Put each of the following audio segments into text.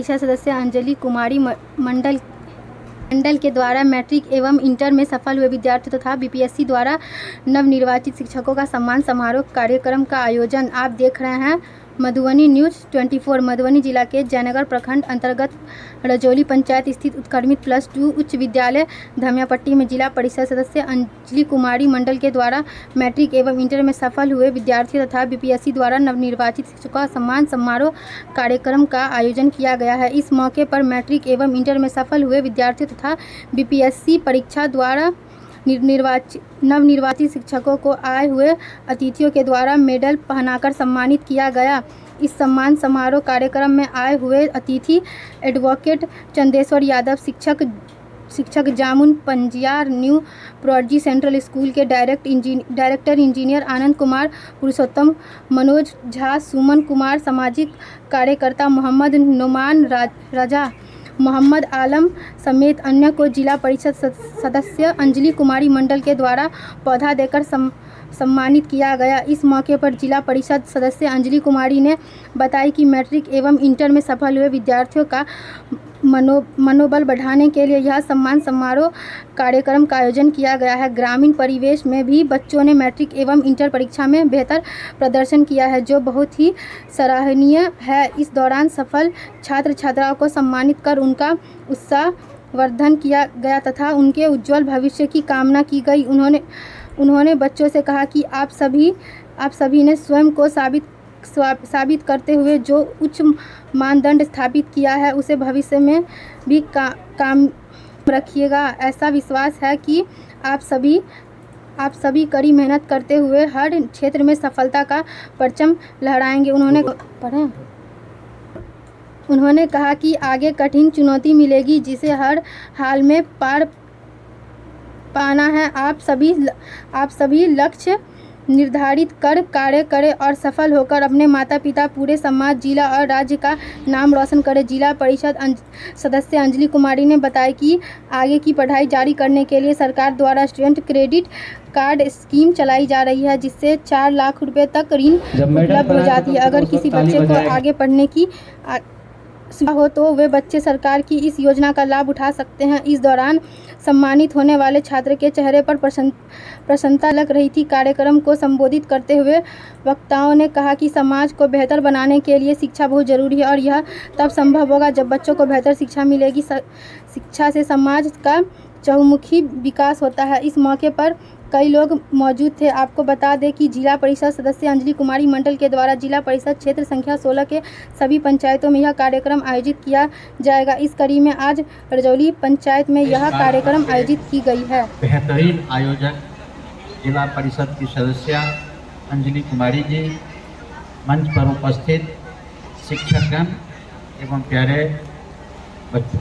परिषद सदस्य अंजलि कुमारी मंडल के द्वारा मैट्रिक एवं इंटर में सफल हुए विद्यार्थियों तथा बीपीएससी द्वारा नवनिर्वाचित शिक्षकों का सम्मान समारोह कार्यक्रम का आयोजन। आप देख रहे हैं मधुबनी न्यूज़ 24। मधुबनी जिला के जयनगर प्रखंड अंतर्गत रजौली पंचायत स्थित उत्क्रमित +2 उच्च विद्यालय धमियापट्टी में जिला परिषद सदस्य अंजलि कुमारी मंडल के द्वारा मैट्रिक एवं इंटर में सफल हुए विद्यार्थियों तथा बीपीएससी द्वारा नवनिर्वाचित शिक्षकों का सम्मान समारोह कार्यक्रम का आयोजन किया गया है। इस मौके पर मैट्रिक एवं इंटर में सफल हुए विद्यार्थियों तथा बीपीएससी परीक्षा द्वारा नवनिर्वाचित शिक्षकों को आए हुए अतिथियों के द्वारा मेडल पहनाकर सम्मानित किया गया। इस सम्मान समारोह कार्यक्रम में आए हुए अतिथि एडवोकेट चंदेश्वर यादव, शिक्षक Jamun Panjiyar, new prodigy central school के डायरेक्टर इंजीनियर आनंद कुमार, पुरुषोत्तम, मनोज झा, सुमन कुमार, सामाजिक कार्यकर्ता मोहम्मद नुमान राजा, मोहम्मद आलम समेत अन्य को जिला परिषद सदस्य अंजलि कुमारी मंडल के द्वारा पौधा देकर सम्मानित किया गया। इस मौके पर जिला परिषद सदस्य अंजलि कुमारी ने बताई कि मैट्रिक एवं इंटर में सफल हुए विद्यार्थियों का मनोबल बढ़ाने के लिए यह सम्मान समारोह कार्यक्रम का आयोजन किया गया है। ग्रामीण परिवेश में भी बच्चों ने मैट्रिक एवं इंटर परीक्षा में बेहतर प्रदर्शन किया है, जो बहुत ही सराहनीय है। इस दौरान सफल छात्र छात्राओं को सम्मानित कर उनका उत्साह वर्धन किया गया तथा उनके उज्जवल भविष्य की कामना की गई। उन्होंने बच्चों से कहा कि आप सभी ने स्वयं को साबित करते हुए जो उच्च मानदंड स्थापित किया है उसे भविष्य में भी काम रखिएगा। ऐसा विश्वास है कि आप सभी कड़ी मेहनत करते हुए हर क्षेत्र में सफलता का परचम लहराएंगे। उन्होंने कहा कि आगे कठिन चुनौती मिलेगी जिसे हर हाल में पार पाना है। आप सभी लक्ष्य निर्धारित कर कार्य करें और सफल होकर अपने माता पिता, पूरे समाज, जिला और राज्य का नाम रोशन करें। जिला परिषद सदस्य अंजलि कुमारी ने बताया कि आगे की पढ़ाई जारी करने के लिए सरकार द्वारा स्टूडेंट क्रेडिट कार्ड स्कीम चलाई जा रही है, जिससे 4 लाख रुपए तक ऋण उपलब्ध हो जाती है। अगर किसी बच्चे को आगे पढ़ने की हो तो वे बच्चे सरकार की इस योजना का लाभ उठा सकते हैं। इस दौरान सम्मानित होने वाले छात्र के चेहरे पर प्रसन्नता लग रही थी। कार्यक्रम को संबोधित करते हुए वक्ताओं ने कहा कि समाज को बेहतर बनाने के लिए शिक्षा बहुत जरूरी है और यह तब संभव होगा जब बच्चों को बेहतर शिक्षा मिलेगी। शिक्षा से समाज का चहुमुखी विकास होता है। इस मौके पर कई लोग मौजूद थे। आपको बता दें कि जिला परिषद सदस्य अंजलि कुमारी मंडल के द्वारा जिला परिषद क्षेत्र संख्या 16 के सभी पंचायतों में यह कार्यक्रम आयोजित किया जाएगा। इस कड़ी में आज रजौली पंचायत में यह कार्यक्रम आयोजित की गई है। बेहतरीन आयोजक जिला परिषद की सदस्य अंजलि कुमारी जी, मंच पर उपस्थित शिक्षकगण एवं प्यारे बच्चों,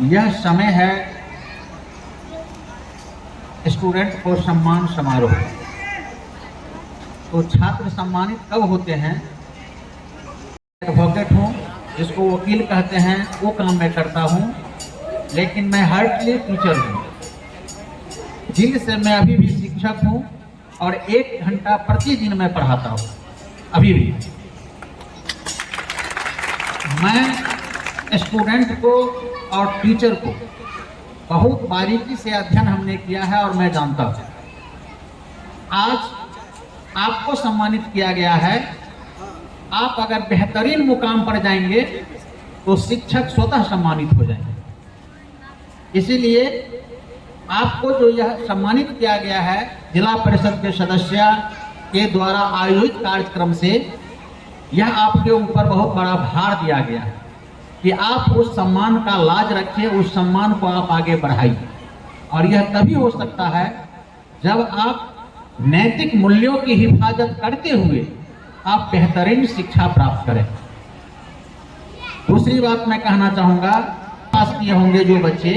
यह समय है स्टूडेंट को सम्मान समारोह। तो छात्र सम्मानित कब होते हैं? एडवोकेट हूँ, जिसको वकील कहते हैं, वो काम मैं करता हूँ, लेकिन मैं हार्डली टीचर हूँ। दिल से मैं अभी भी शिक्षक हूँ और 1 घंटा प्रतिदिन मैं पढ़ाता हूँ। अभी भी मैं स्टूडेंट को और टीचर को बहुत बारीकी से अध्ययन हमने किया है और मैं जानता हूँ। आज आपको सम्मानित किया गया है। आप अगर बेहतरीन मुकाम पर जाएंगे तो शिक्षक स्वतः सम्मानित हो जाएंगे। इसीलिए आपको जो यह सम्मानित किया गया है जिला परिषद के सदस्य के द्वारा आयोजित कार्यक्रम से, यह आपके ऊपर बहुत बड़ा भार दिया गया है कि आप उस सम्मान का लाज रखिए, उस सम्मान को आप आगे बढ़ाइए। और यह तभी हो सकता है जब आप नैतिक मूल्यों की हिफाजत करते हुए आप बेहतरीन शिक्षा प्राप्त करें। दूसरी बात मैं कहना चाहूँगा, पास किए होंगे जो बच्चे,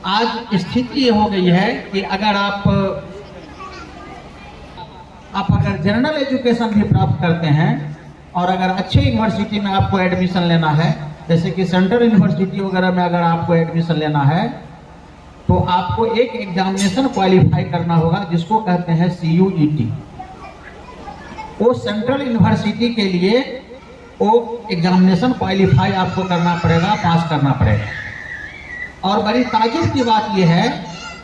आज स्थिति ये हो गई है कि अगर आप अगर जनरल एजुकेशन भी प्राप्त करते हैं और अगर अच्छे यूनिवर्सिटी में आपको एडमिशन लेना है, जैसे कि सेंट्रल यूनिवर्सिटी वगैरह में अगर आपको एडमिशन लेना है, तो आपको एक एग्जामिनेशन क्वालिफाई करना होगा जिसको कहते हैं CUET। वो सेंट्रल यूनिवर्सिटी के लिए वो एग्जामिनेशन क्वालिफाई आपको करना पड़ेगा, पास करना पड़ेगा। और बड़ी ताजुब की बात यह है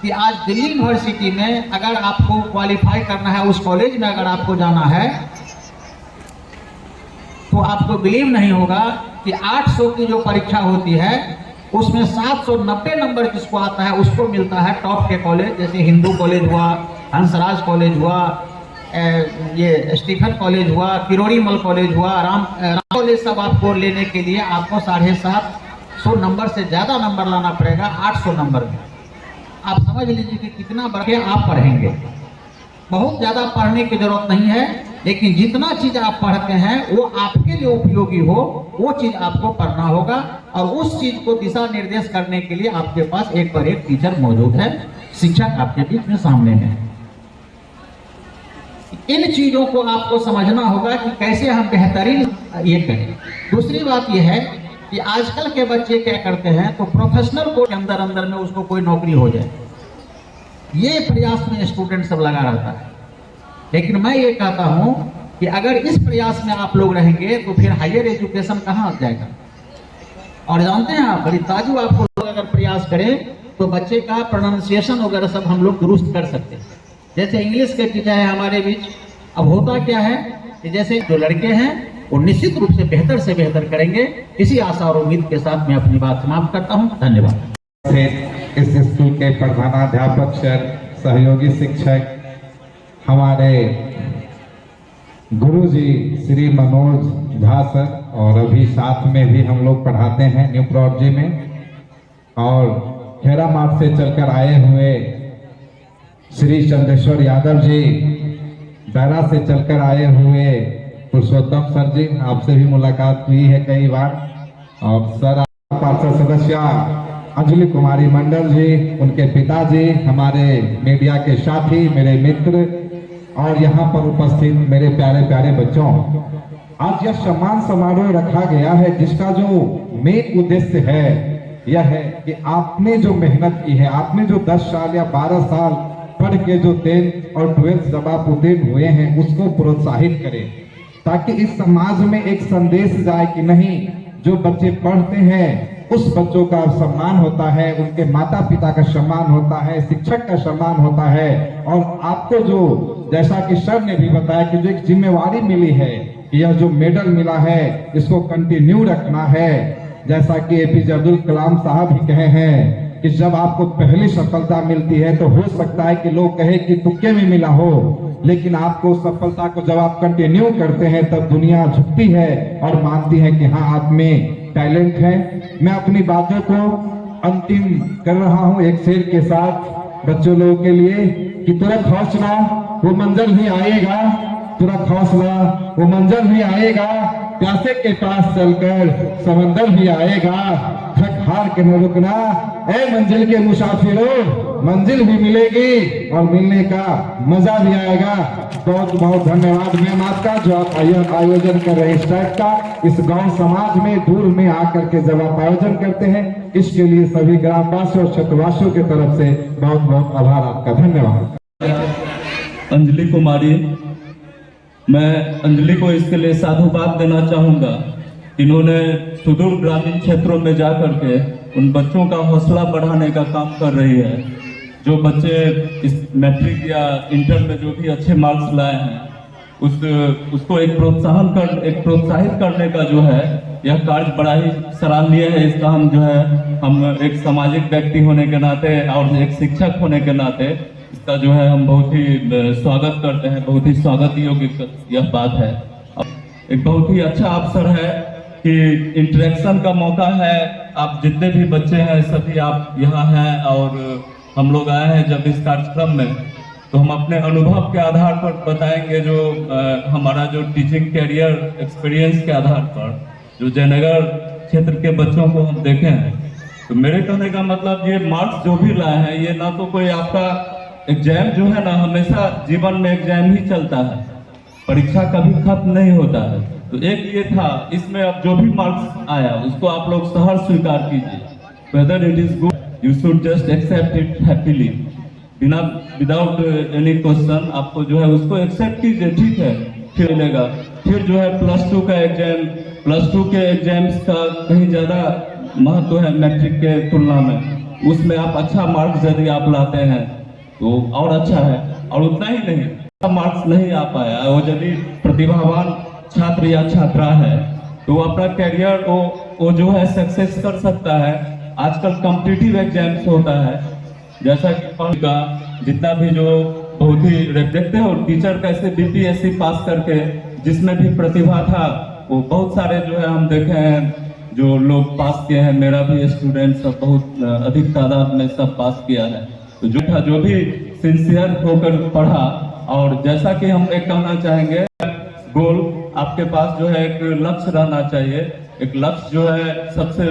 कि आज दिल्ली यूनिवर्सिटी में अगर आपको क्वालिफाई करना है, उस कॉलेज में अगर आपको जाना है, तो आपको बिलीव नहीं होगा कि 800 की जो परीक्षा होती है उसमें 790 नंबर जिसको आता है उसको मिलता है टॉप के कॉलेज, जैसे हिंदू कॉलेज हुआ, हंसराज कॉलेज हुआ, ये स्टीफन कॉलेज हुआ, किरोड़ीमल कॉलेज हुआ, राम कॉलेज। सब आपको लेने के लिए आपको 750 नंबर से ज़्यादा नंबर लाना पड़ेगा 800 नंबर में। आप समझ लीजिए कि कितना बढ़ आप पढ़ेंगे। बहुत ज़्यादा पढ़ने की जरूरत नहीं है, लेकिन जितना चीज़ आप पढ़ते हैं वो आपके लिए उपयोगी हो, वो चीज़ आपको पढ़ना होगा। और उस चीज़ को दिशा निर्देश करने के लिए आपके पास एक पर एक टीचर मौजूद है, शिक्षक आपके बीच में सामने में है। इन चीज़ों को आपको समझना होगा कि कैसे हम बेहतरीन ये करें। दूसरी बात यह है कि आजकल के बच्चे क्या करते हैं, तो प्रोफेशनल कोर्स के अंदर अंदर में उसको कोई नौकरी हो जाए, ये प्रयास में स्टूडेंट सब लगा रहता है। लेकिन मैं ये कहता हूँ कि अगर इस प्रयास में आप लोग रहेंगे तो फिर हायर एजुकेशन कहाँ जाएगा। और जानते हैं आप, बड़ी ताजुब आपको लोग अगर प्रयास करें तो बच्चे का प्रोनाउंसिएशन वगैरह सब हम लोग दुरुस्त कर सकते हैं। जैसे इंग्लिश के टीचर है हमारे बीच, अब होता क्या है कि जैसे जो लड़के हैं वो निश्चित रूप से बेहतर करेंगे। इसी आशा और उम्मीद के साथ मैं अपनी बात समाप्त करता हूँ। धन्यवाद। इस स्कूल के प्रधानाध्यापक सर, सहयोगी शिक्षक, हमारे गुरुजी श्री मनोज झा सर, और अभी साथ में भी हम लोग पढ़ाते हैं न्यू प्रॉडजी में, और खेरा मार्ग से चलकर आए हुए श्री चंदेश्वर यादव जी, बैरा से चलकर आए हुए पुरुषोत्तम सर जी, आपसे भी मुलाकात हुई है कई बार, और सर पार्षद सदस्य अंजलि कुमारी मंडल जी, उनके पिताजी, हमारे मीडिया के साथी, मेरे मित्र, और यहाँ पर उपस्थित मेरे प्यारे प्यारे बच्चों, आज यह सम्मान समारोह रखा गया है जिसका जो मेन उद्देश्य है यह है कि आपने जो मेहनत की है, आपने जो 10 साल या 12 साल पढ़ के जो 10th और 12th जब आप उत्तीर्ण हुए हैं उसको प्रोत्साहित करें, ताकि इस समाज में एक संदेश जाए कि नहीं, जो बच्चे पढ़ते हैं उस बच्चों का सम्मान होता है, उनके माता पिता का सम्मान होता है, शिक्षक का सम्मान होता है। और आपको जो, जैसा कि सर ने भी बताया कि जो एक जिम्मेवारी मिली है, यह जो मेडल मिला है इसको कंटिन्यू रखना है। जैसा कि एपीजे अब्दुल कलाम साहब भी कहे हैं कि जब आपको पहली सफलता मिलती है तो हो सकता है कि लोग कहे कि तुक्के में मिला हो, लेकिन आपको सफलता को जब आप कंटिन्यू करते हैं तब दुनिया झुकती है और मानती है कि हाँ, आप में टैलेंट है। मैं अपनी बातों को अंतिम कर रहा हूं एक शेर के साथ बच्चों लोगों के लिए कि तुरंत हौसला वो मंजिल भी आएगा, तुरंत हौसला वो मंजिल भी आएगा, प्यासे के पास चलकर समंदर भी आएगा, थक हार के न रुकना ऐ मंजिल के मुसाफिरों, मंजिल भी मिलेगी और मिलने का मजा भी आएगा। बहुत बहुत धन्यवाद मैम आपका, जो आप आयोजन कर रहे हैं इस टाइप का, इस गांव समाज में दूर में आकर के जब आप आयोजन करते हैं, इसके लिए सभी ग्रामवासियों और क्षेत्रवासियों की तरफ से बहुत बहुत आभार आपका। धन्यवाद। अंजलि कुमारी, मैं अंजलि को इसके लिए साधुवाद देना चाहूँगा। इन्होंने सुदूर ग्रामीण क्षेत्रों में जा करके उन बच्चों का हौसला बढ़ाने का काम कर रही है। जो बच्चे इस मैट्रिक या इंटर में जो भी अच्छे मार्क्स लाए हैं उसको एक प्रोत्साहित करने का जो है यह कार्य बड़ा ही सराहनीय है। इसका हम एक सामाजिक व्यक्ति होने के नाते और एक शिक्षक होने के नाते इसका जो है हम बहुत ही स्वागत करते हैं। बहुत ही स्वागत योग्य यह बात है। एक बहुत ही अच्छा अवसर है कि इंटरेक्शन का मौका है। आप जितने भी बच्चे हैं सभी आप यहाँ हैं और हम लोग आए हैं जब इस कार्यक्रम में, तो हम अपने अनुभव के आधार पर बताएंगे, जो हमारा जो टीचिंग कैरियर एक्सपीरियंस के आधार पर जो जयनगर क्षेत्र के बच्चों को हम देखे हैं। तो मेरे कहने का मतलब ये मार्क्स जो भी लाए हैं, ये ना तो कोई आपका एग्जाम जो है ना, हमेशा जीवन में एग्जाम ही चलता है, परीक्षा कभी खत्म नहीं होता है। तो एक ये था, इसमें अब जो भी मार्क्स आया उसको आप लोग सहर्ष स्वीकार कीजिए। Whether it is good you should just accept it happily, without any question. आपको जो है उसको एक्सेप्ट कीजिए, ठीक है, फिर मिलेगा। फिर जो है +2 का एग्जाम, +2 के एग्जाम्स का कहीं ज़्यादा महत्व है मैट्रिक के तुलना में। उसमें आप अच्छा मार्क्स यदि आप लाते हैं तो और अच्छा है, और उतना ही नहीं, अच्छा मार्क्स नहीं आ पाया वो यदि प्रतिभावान छात्र या छात्रा है तो अपना कैरियर वो जो है सक्सेस कर सकता है। आजकल कॉम्पिटिटिव एग्जाम्स होता है, जैसा कि का जितना भी जो बहुत ही देखते हो टीचर कैसे बीपीएससी पास करके जिसमें भी प्रतिभा था वो बहुत सारे जो है हम देखे हैं जो लोग पास किए हैं। मेरा भी स्टूडेंट सब बहुत अधिक तादाद में सब पास किया है। तो जो था जो भी सिंसियर होकर पढ़ा, और जैसा कि हम एक कहना चाहेंगे गोल आपके पास जो है एक लक्ष्य रहना चाहिए। एक लक्ष्य जो है सबसे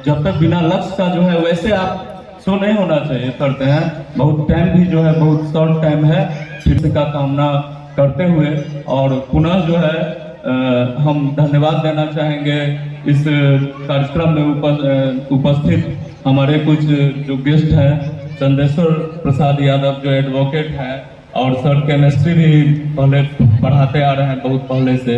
जब तक बिना लक्ष्य का जो है वैसे आप सो नहीं होना चाहिए करते हैं। बहुत टाइम भी जो है बहुत शॉर्ट टाइम है, फिर का कामना करते हुए और पुनः जो है हम धन्यवाद देना चाहेंगे इस कार्यक्रम में उपस्थित हमारे कुछ जो गेस्ट हैं, चंदेश्वर प्रसाद यादव जो एडवोकेट हैं, और सर केमिस्ट्री भी पहले पढ़ाते आ रहे हैं बहुत पहले से,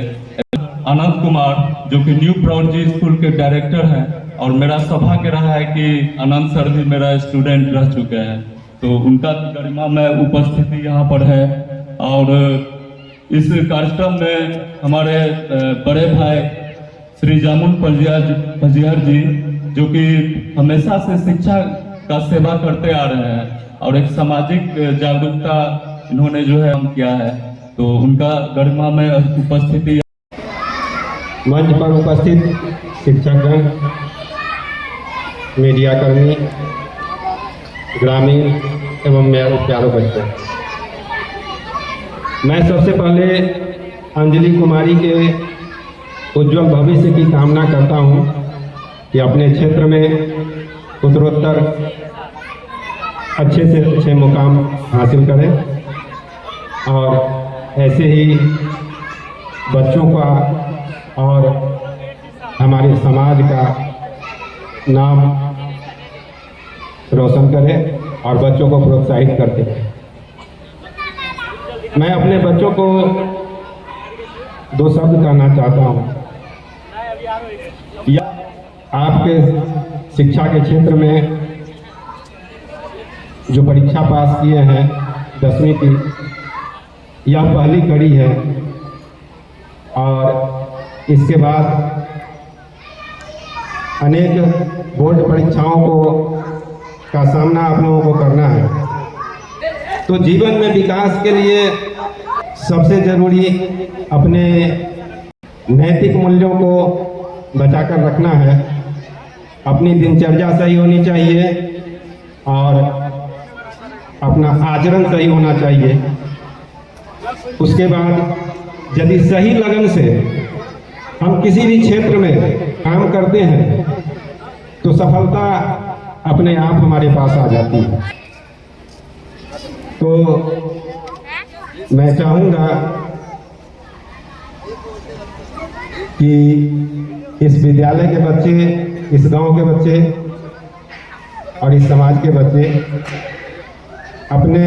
अनंत कुमार जो कि न्यू प्रॉडजी स्कूल के डायरेक्टर हैं, और मेरा सौभाग्य रहा है कि अनंत सर भी मेरा स्टूडेंट रह चुके हैं, तो उनका गरिमा में उपस्थिति यहाँ पर है। और इस कार्यक्रम में हमारे बड़े भाई श्री जामुन पजियार जी जो कि हमेशा से शिक्षा का सेवा करते आ रहे हैं और एक सामाजिक जागरूकता इन्होंने जो है हम किया है, तो उनका गरिमा में उपस्थिति। मंच पर उपस्थित शिक्षकगण, मीडियाकर्मी, ग्रामीण एवं मेरे प्यारे बच्चों, मैं सबसे पहले अंजलि कुमारी के उज्जवल भविष्य की कामना करता हूं कि अपने क्षेत्र में उत्तरोत्तर अच्छे से अच्छे मुकाम हासिल करें और ऐसे ही बच्चों का और हमारे समाज का नाम रोशन करें और बच्चों को प्रोत्साहित करते हैं। मैं अपने बच्चों को दो शब्द कहना चाहता हूँ। या आपके शिक्षा के क्षेत्र में जो परीक्षा पास किए हैं 10वीं की, यह पहली कड़ी है और इसके बाद अनेक बोर्ड परीक्षाओं का सामना आप लोगों को करना है। तो जीवन में विकास के लिए सबसे जरूरी अपने नैतिक मूल्यों को बचाकर रखना है। अपनी दिनचर्या सही होनी चाहिए और अपना आचरण सही होना चाहिए। उसके बाद यदि सही लगन से हम किसी भी क्षेत्र में काम करते हैं तो सफलता अपने आप हमारे पास आ जाती है। तो मैं चाहूँगा कि इस विद्यालय के बच्चे, इस गांव के बच्चे और इस समाज के बच्चे अपने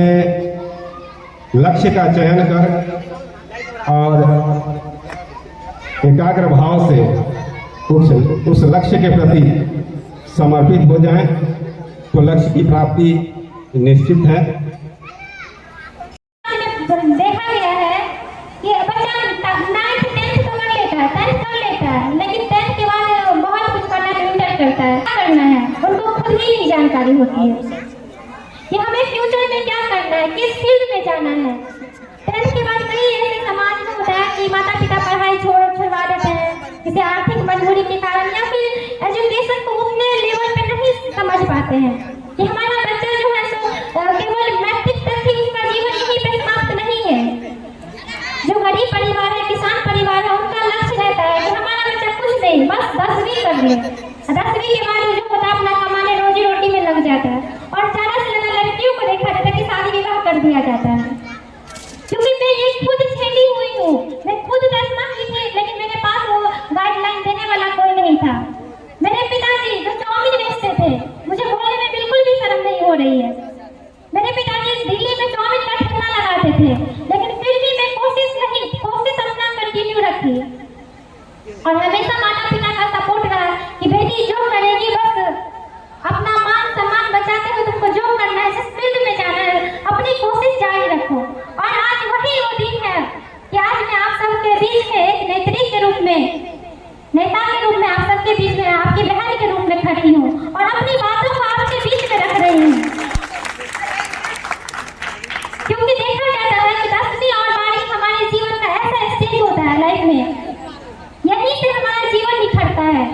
लक्ष्य का चयन कर और एकाग्र भाव से उस लक्ष्य के प्रति समर्पित हो जाएं तो लक्ष्य की प्राप्ति निश्चित है। देखा गया है कि बच्चा 9th 10th तो कर लेता है, 10th कर लेता है, लेकिन 10th के बाद बहुत कुछ करना है, इंटर करता है, क्या करना है उनको खुद ही नहीं जानकारी होती है कि हमें फ्यूचर में क्या करना है, किस फील्ड में जाना है। 10th के बाद कई ऐसे समाज में होता है कि माता पिता पढ़ाई छुड़वा देते हैं किसी आर्थिक मजबूरी के कारण, या फिर एजुकेशन को उतने लेवल पे नहीं समझ पाते हैं कि हमारा बच्चा जो है सो केवल मैट्रिक तक ही उसका जीवन यहीं पे समाप्त नहीं है। जो गरीब परिवार है, किसान परिवार है, उनका लक्ष्य रहता है कि हमारा बच्चा कुछ नहीं, बस 10वीं कर ले। 10वीं के बाद जो होता है अपना कमाने रोजी रोटी में लग जाता है, और ज़्यादा से ज़्यादा लड़कियों को देखा जाता है कि शादी विवाह कर दिया जाता है। क्योंकि मैं ये खुद छेड़ी हुई हूँ, मैं खुद 10वीं की थी, लेकिन मेरे पास वो गाइडलाइन देने वाला कोई नहीं था। मेरे पिताजी जो चाउमीन बेचते थे, मुझे बोलने में बिल्कुल भी शर्म नहीं हो रही है। मेरे पिताजी दिल्ली में चाउमीन का ठेला लगाते थे, लेकिन फिर भी मैं कोशिश अपना कंटिन्यू रखी और हमेशा माता पिता का सपोर्ट रहा कि बेटी जो करेगी बस अपना मान सम्मान बचाते हुए तुमको जो करना है, जिस फील्ड में जाना है अपनी कोशिश जारी रखो। और आज वही वो दिन है कि आज मैं आप सबके बीच में एक नेत्री के रूप में, नेता के रूप में आप सबके बीच में, आपकी बहन के रूप में खड़ी हूँ और अपनी बातों को आपके बीच में रख रही हूँ। क्योंकि देखा जाता है कि 10वीं और 12वीं हमारे जीवन का ऐसा स्टेज होता है लाइफ में, यहीं से हमारा जीवन निखरता है।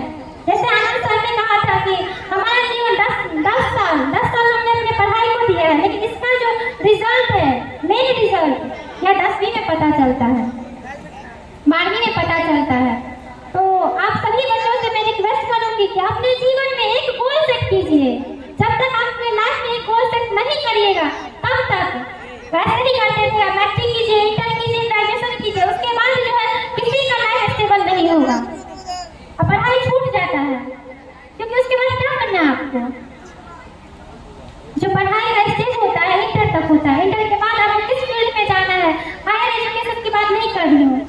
जैसे आनंद सर ने कहा था कि हमारा जीवन 10 साल हमने अपने पढ़ाई को दिया है, लेकिन इसका जो रिजल्ट है, मेन रिजल्ट यह 10वीं में पता चलता है, 12वीं में पता चलता है। तो आप सभी बच्चों से मैं रिक्वेस्ट करूंगी कि अपने जीवन में एक गोल सेट कीजिए। जब तक आप अपने लाइफ में एक गोल सेट नहीं करिएगा तब तक वैसे ही करते थे, मैट्रिक कीजिए, इंटर कीजिए, ग्रेजुएशन कीजिए, उसके बाद जो है किसी का लाइफ स्टेबल नहीं होगा और पढ़ाई छूट जाता है। क्योंकि उसके बाद क्या करना है आपको? जो पढ़ाई का स्टेज होता है इंटर तक होता है। इंटर के बाद आपको किस फील्ड में जाना है, हायर एजुकेशन की बात नहीं कर रही हूँ,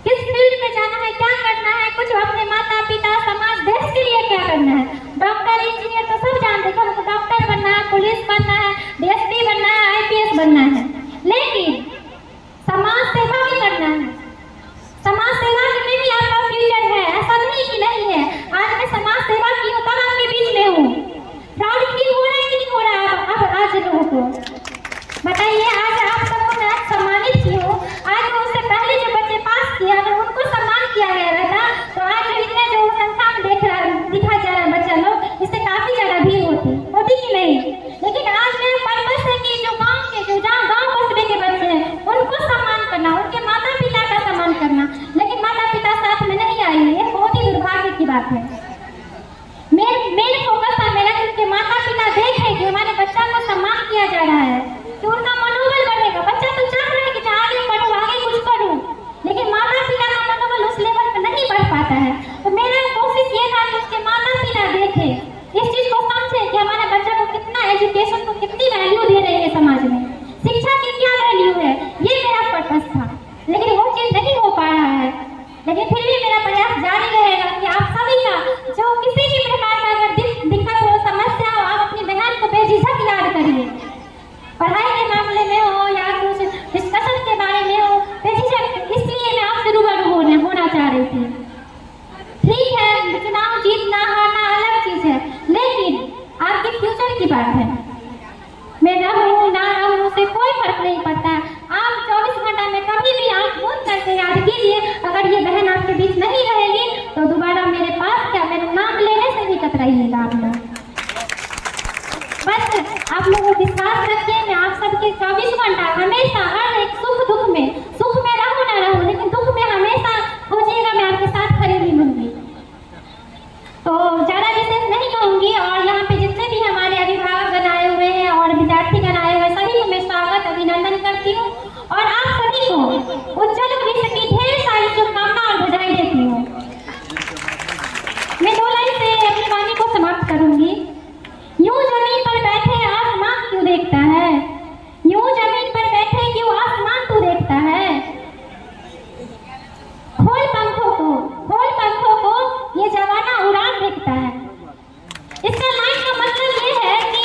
किस फील्ड में जाना है, क्या करना है, कुछ अपने माता पिता समाज देश के लिए क्या करना है। डॉक्टर इंजीनियर तो सब जानते हैं, हमको डॉक्टर बनना है, पुलिस बनना है, डीएसपी बनना है, आईपीएस बनना है, लेकिन समाज सेवा भी करना है। समाज सेवा में भी आपका फ्यूचर है, ऐसा नहीं कि नहीं है। आज मैं समाज सेवा की हूँ, तब आपके बीच में हूँ। प्राउड फील हो रहा है कि नहीं हो रहा है अब आज लोगों को बताइए। आज आप सबको मैं सम्मानित की हूँ। आज उससे पहले जो बच्चे पास किया अगर उनको सम्मान किया गया रहता तो आज इतने जो संख्या में दिखा जा रहा है बच्चा लोग, इससे काफी ज्यादा भीड़ होती कि नहीं। लेकिन आज मेरा पर्पस है कि जो गाँव के जो गाँव कस्बे के बच्चे हैं उनको सम्मान करना, उनके माता पिता का सम्मान करना, लेकिन माता पिता साथ में नहीं आई है, ये बहुत ही दुर्भाग्य की बात है। मेन फोकस था मेरा कि उनके माता पिता देखें कि हमारे बच्चा को सम्मान किया जा रहा है, कि उनका मनोबल बढ़ेगा। बच्चा तो चाह रहा है कि आगे पढ़ूं, आगे कुछ करूं, लेकिन माता पिता का मनोबल उस लेवल पर नहीं बढ़ पाता है। तो मेरा कोशिश ये था कि उसके माता पिता देखें, इस चीज को समझें कि हमारे बच्चे को कितना एजुकेशन को कितनी वैल्यू दे रही है समाज में, शिक्षा की क्या वैल्यू है, ये मेरा पर्पस था। लेकिन वो चीज नहीं हो पा रहा है, लेकिन फिर भी मेरा प्रयास जारी रहेगा कि आप सभी का जो किसी भी प्रकार का अगर दिक्कत हो, समस्या हो, आप अपनी बहन को बेझिझक याद करिए। पढ़ाई के मामले में हो या कुछ डिस्कशन के बारे में हो, बेझिझक। इसलिए मैं आपसे रूबरू होना चाह रही थी। ठीक है, चुनाव जीतना हारना अलग चीज है, लेकिन आपके फ्यूचर की बात है। मैं रहूं ना रहूं उससे कोई फर्क नहीं पड़ता है। आप 24 घंटा में कभी भी आंख बंद करके याद कीजिए, अगर ये बहन आपके बीच नहीं रहेगी तो दोबारा मेरे पास क्या, मेरे नाम लेने से भी कतराइएगा आप लोग। बस आप लोगों को विश्वास रखिए, मैं आप सबके 24 घंटा हमेशा हर एक सुख में रहूं ना रहूं, लेकिन दुख में हमेशा खोजिएगा, मैं आपके साथ खड़ी मिलूंगी। तो ज़्यादा विशेष नहीं कहूँगी। और यहाँ पे जितने भी हमारे अभिभावक आए हुए हैं और विद्यार्थीगण आए हुए हैं, सभी को मैं स्वागत अभिनंदन करती हूँ और आप सभी को उज्जवल भविष्य की ढेर सारी शुभकामना और बधाई देती हूँ। मैं 2 लाइन से अपनी वाणी को समाप्त करूँगी। यूं जमीन पर बैठे आसमान क्यों देखता है, यूं जमीन पर बैठे क्यों आसमान तू देखता है। खोल पंखों को ये जवाना उड़ान देखता है। इसका लाइन का मतलब ये है कि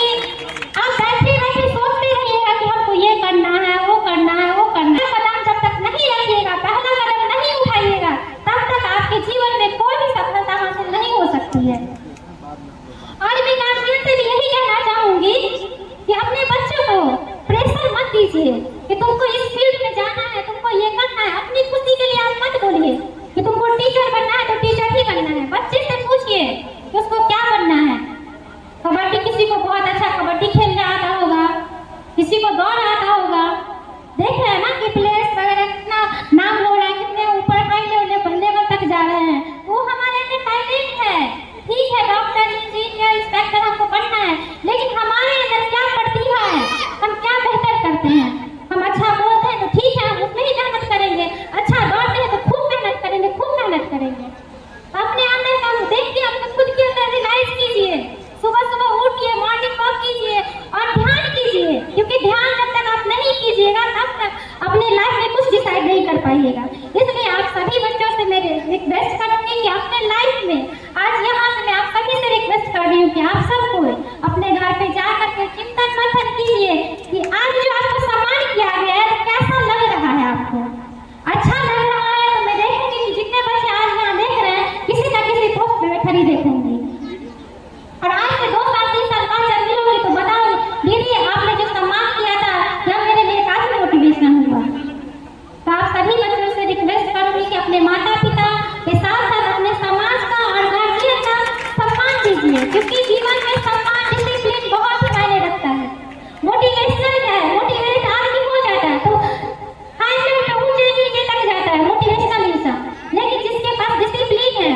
आप बैठे बैठे सोचते रहिएगा कि हमको ये करना है, वो करना है, करके चिंतन मंथन कीजिए कि आज जो आपको सम्मान किया गया है तो कैसा लग रहा है आपको। अच्छा लग रहा है तो मैं देखूंगी कि जितने बच्चे आज यहाँ देख रहे हैं किसी न किसी पोस्ट पे खड़ी देखूंगी। और आज से 2 साल 3 साल 5 साल मिलोगी तो बताओ दीदी आपने जो सम्मान किया था यह मेरे लिए काफी मोटिवेशन हुआ। तो आप सभी बच्चों से रिक्वेस्ट करूंगी कि अपने माता पिता के साथ साथ अपने समाज का और गार्जियन का सम्मान कीजिए, क्योंकि जीवन में सम्मान डिसिप्लिन बहुत ही मायने रखता है। मोटिवेशनल क्या है, मोटिवेट आदमी हो जाता है तो हाई लेवल पे ऊंचे नीचे तक जाता है मोटिवेशनल इंसान, लेकिन जिसके पास डिसिप्लिन है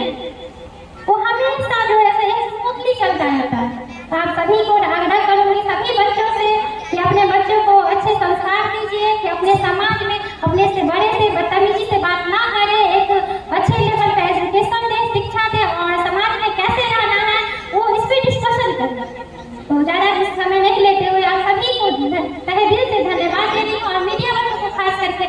वो हमेशा जो है स्मूथली चलता रहता है। तो आप सभी को आग्रह करूंगी सभी बच्चों से कि अपने बच्चों को अच्छे संस्कार दीजिए, कि अपने समाज में अपने से बड़े से बदतमीजी से बात ना करें, एक अच्छे लेवल पे एजुकेशन दें, शिक्षा दें और समाज में कैसे रहना है वो इस पर डिस्कशन करें। तो ज़्यादा समय नहीं लेते हुए आप सभी को तहे दिल से धन्यवाद देती हूँ और मीडिया वालों को खास करके